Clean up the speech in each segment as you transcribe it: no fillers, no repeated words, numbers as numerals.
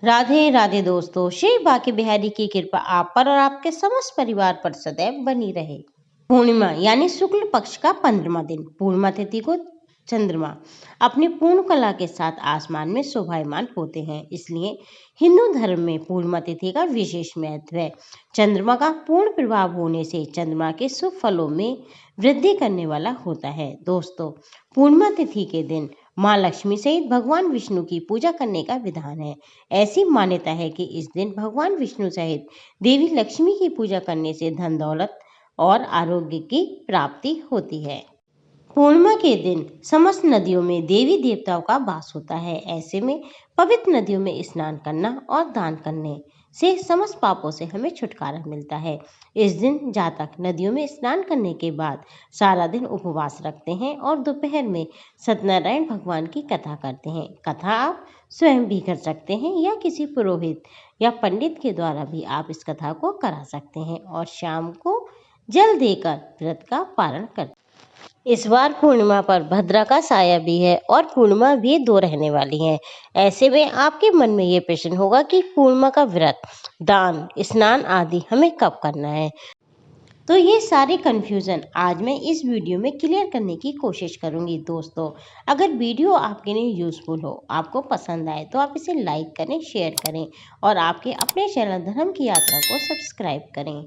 राधे राधे दोस्तों, श्री बांके बिहारी की कृपा आप पर और आपके समस्त परिवार पर सदैव बनी रहे। पूर्णिमा यानी शुक्ल पक्ष का 15वां दिन, पूर्णिमा तिथि को चंद्रमा अपनी पूर्ण कला के साथ आसमान में शोभायमान होते हैं, इसलिए हिंदू धर्म में पूर्णिमा तिथि का विशेष महत्व है। चंद्रमा का पूर्ण प्रभाव होने से चंद्रमा के शुभ फलों में वृद्धि करने वाला होता है। दोस्तों, पूर्णिमा तिथि के दिन माँ लक्ष्मी सहित भगवान विष्णु की पूजा करने का विधान है। ऐसी मान्यता है कि इस दिन भगवान विष्णु सहित देवी लक्ष्मी की पूजा करने से धन दौलत और आरोग्य की प्राप्ति होती है। पूर्णिमा के दिन समस्त नदियों में देवी देवताओं का वास होता है। ऐसे में पवित्र नदियों में स्नान करना और दान करने से समस्त पापों से हमें छुटकारा मिलता है। इस दिन जातक नदियों में स्नान करने के बाद सारा दिन उपवास रखते हैं और दोपहर में सत्यनारायण भगवान की कथा करते हैं। कथा आप स्वयं भी कर सकते हैं या किसी पुरोहित या पंडित के द्वारा भी आप इस कथा को करा सकते हैं और शाम को जल देकर व्रत का पारण करते हैं। इस बार पूर्णिमा पर भद्रा का साया भी है और पूर्णिमा भी 2 रहने वाली है। ऐसे में आपके मन में ये प्रश्न होगा कि पूर्णिमा का व्रत, दान, स्नान आदि हमें कब करना है। तो ये सारे कन्फ्यूज़न आज मैं इस वीडियो में क्लियर करने की कोशिश करूंगी। दोस्तों, अगर वीडियो आपके लिए यूज़फुल हो, आपको पसंद आए तो आप इसे लाइक करें, शेयर करें और आपके अपने चैनल धर्म की यात्रा को सब्सक्राइब करें।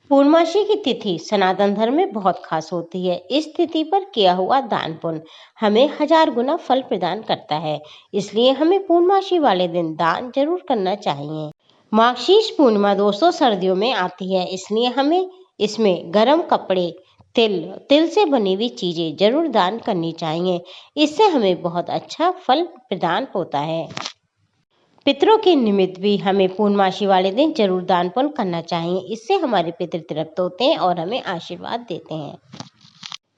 पूर्णमासी की तिथि सनातन धर्म में बहुत खास होती है। इस तिथि पर किया हुआ दान पुण्य हमें 1000 गुना फल प्रदान करता है, इसलिए हमें पूर्णमासी वाले दिन दान जरूर करना चाहिए। माघशीर्ष पूर्णिमा दोस्तों सर्दियों में आती है, इसलिए हमें इसमें गर्म कपड़े, तिल से बनी हुई चीजें जरूर दान करनी चाहिए। इससे हमें बहुत अच्छा फल प्रदान होता है। पितरों के निमित्त भी हमें पूर्णमासी वाले दिन जरूर दान पुण्य करना चाहिए। इससे हमारे पितृ तृप्त होते हैं और हमें आशीर्वाद देते हैं।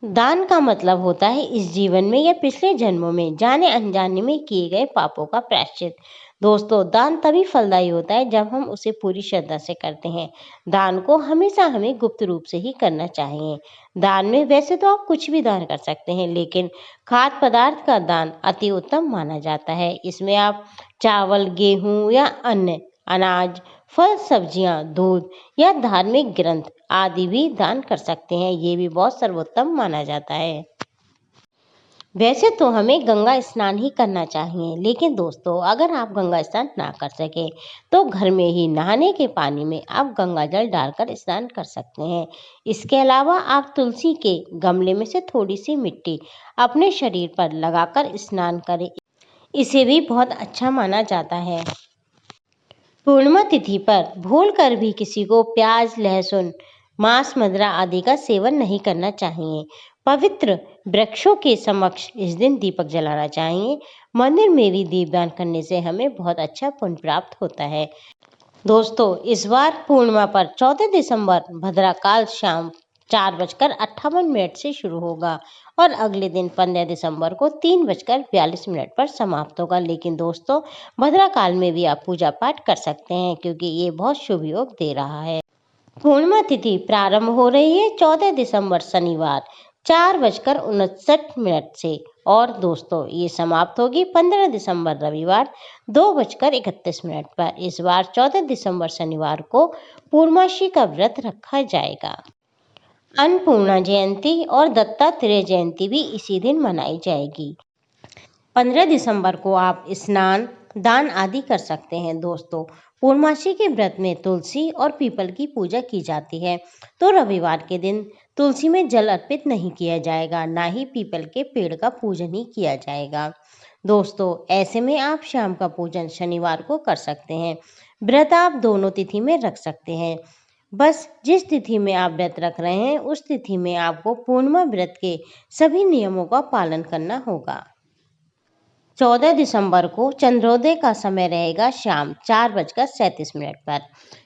दान का मतलब होता है इस जीवन में या पिछले जन्मों में जाने अनजाने में किए गए पापों का प्रायश्चित। दोस्तों, दान तभी फलदायी होता है जब हम उसे पूरी श्रद्धा से करते हैं। दान को हमेशा हमें गुप्त रूप से ही करना चाहिए। दान में वैसे तो आप कुछ भी दान कर सकते हैं, लेकिन खाद्य पदार्थ का दान अति उत्तम माना जाता है। इसमें आप चावल, गेहूं या अन्य अनाज, फल, सब्जियां, दूध या धार्मिक ग्रंथ आदि भी दान कर सकते हैं। ये भी बहुत सर्वोत्तम माना जाता है। वैसे तो हमें गंगा स्नान ही करना चाहिए, लेकिन दोस्तों अगर आप गंगा स्नान ना कर सके तो घर में ही नहाने के पानी में आप गंगा जल डालकर स्नान कर सकते हैं। इसके अलावा आप तुलसी के गमले में से थोड़ी सी मिट्टी अपने शरीर पर लगाकर स्नान करें, इसे भी बहुत अच्छा माना जाता है। पूर्णिमा तिथि पर भूलकर भी किसी को प्याज, लहसुन, मांस, मदिरा आदि का सेवन नहीं करना चाहिए। पवित्र वृक्षों के समक्ष इस दिन दीपक जलाना चाहिए। मंदिर में भी दीपदान करने से हमें बहुत अच्छा पुण्य प्राप्त होता है। दोस्तों, इस बार पूर्णिमा पर 14 दिसंबर भद्राकाल शाम 4:58 से शुरू होगा और अगले दिन 15 दिसंबर को 3:42 पर समाप्त होगा। लेकिन दोस्तों, भद्राकाल में भी आप पूजा पाठ कर सकते हैं क्योंकि ये बहुत शुभ योग दे रहा है। पूर्णिमा तिथि प्रारंभ हो रही है 14 दिसंबर शनिवार 4:59 से और दोस्तों ये समाप्त होगी 15 दिसंबर रविवार 2:31 पर। इस बार 14 दिसंबर शनिवार को पूर्णमासी का व्रत रखा जाएगा। अन्नपूर्णा जयंती और दत्तात्रेय जयंती भी इसी दिन मनाई जाएगी। 15 दिसंबर को आप स्नान, दान आदि कर सकते हैं। दोस्तों, पूर्णमासी के व्रत में तुलसी और पीपल की पूजा की जाती है, तो रविवार के दिन तुलसी में जल अर्पित नहीं किया जाएगा, ना ही पीपल के पेड़ का पूजन ही किया जाएगा। दोस्तों, ऐसे में आप शाम का पूजन शनिवार को कर सकते हैं। व्रत आप दोनों तिथि में रख सकते हैं, बस जिस तिथि में आप व्रत रख रहे हैं उस तिथि में आपको पूर्णिमा व्रत के सभी नियमों का पालन करना होगा। 14 दिसंबर को चंद्रोदय का समय रहेगा शाम 4:37 पर।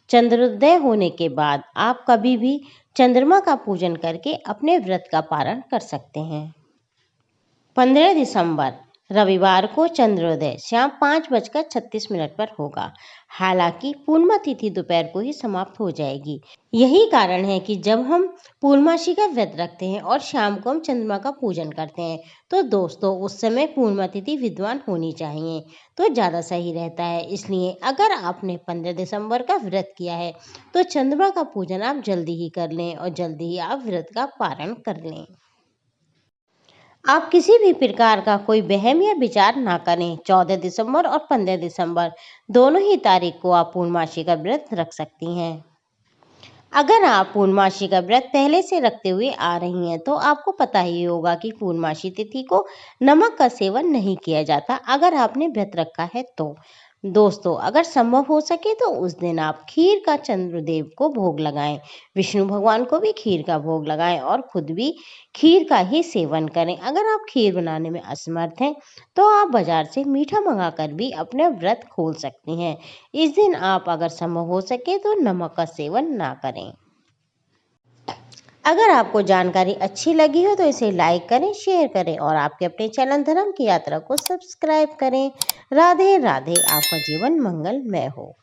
चंद्रोदय होने के बाद आप कभी भी चंद्रमा का पूजन करके अपने व्रत का पारण कर सकते हैं। 15 दिसंबर रविवार को चंद्रोदय शाम 5:36 पर होगा। हालांकि पूर्णिमा तिथि दोपहर को ही समाप्त हो जाएगी। यही कारण है कि जब हम पूर्णमासी का व्रत रखते हैं और शाम को हम चंद्रमा का पूजन करते हैं, तो दोस्तों उस समय पूर्णिमा तिथि विद्वान होनी चाहिए, तो ज़्यादा सही रहता है। इसलिए अगर आपने 15 दिसंबर का व्रत किया है तो चंद्रमा का पूजन आप जल्दी ही कर लें और जल्दी ही आप व्रत का पारण कर लें। आप किसी भी प्रकार का कोई वहम या विचार ना करें। 14 दिसंबर और 15 दिसंबर दोनों ही तारीख को आप पूर्णमासी का व्रत रख सकती हैं। अगर आप पूर्णमासी का व्रत पहले से रखते हुए आ रही हैं तो आपको पता ही होगा कि पूर्णमासी तिथि को नमक का सेवन नहीं किया जाता अगर आपने व्रत रखा है तो। दोस्तों अगर संभव हो सके तो उस दिन आप खीर का चंद्रदेव को भोग लगाएं, विष्णु भगवान को भी खीर का भोग लगाएं और खुद भी खीर का ही सेवन करें। अगर आप खीर बनाने में असमर्थ हैं तो आप बाजार से मीठा मंगाकर भी अपने व्रत खोल सकती हैं। इस दिन आप अगर संभव हो सके तो नमक का सेवन ना करें। अगर आपको जानकारी अच्छी लगी हो तो इसे लाइक करें, शेयर करें और आपके अपने चैनल धर्म की यात्रा को सब्सक्राइब करें। राधे राधे। आपका जीवन मंगलमय हो।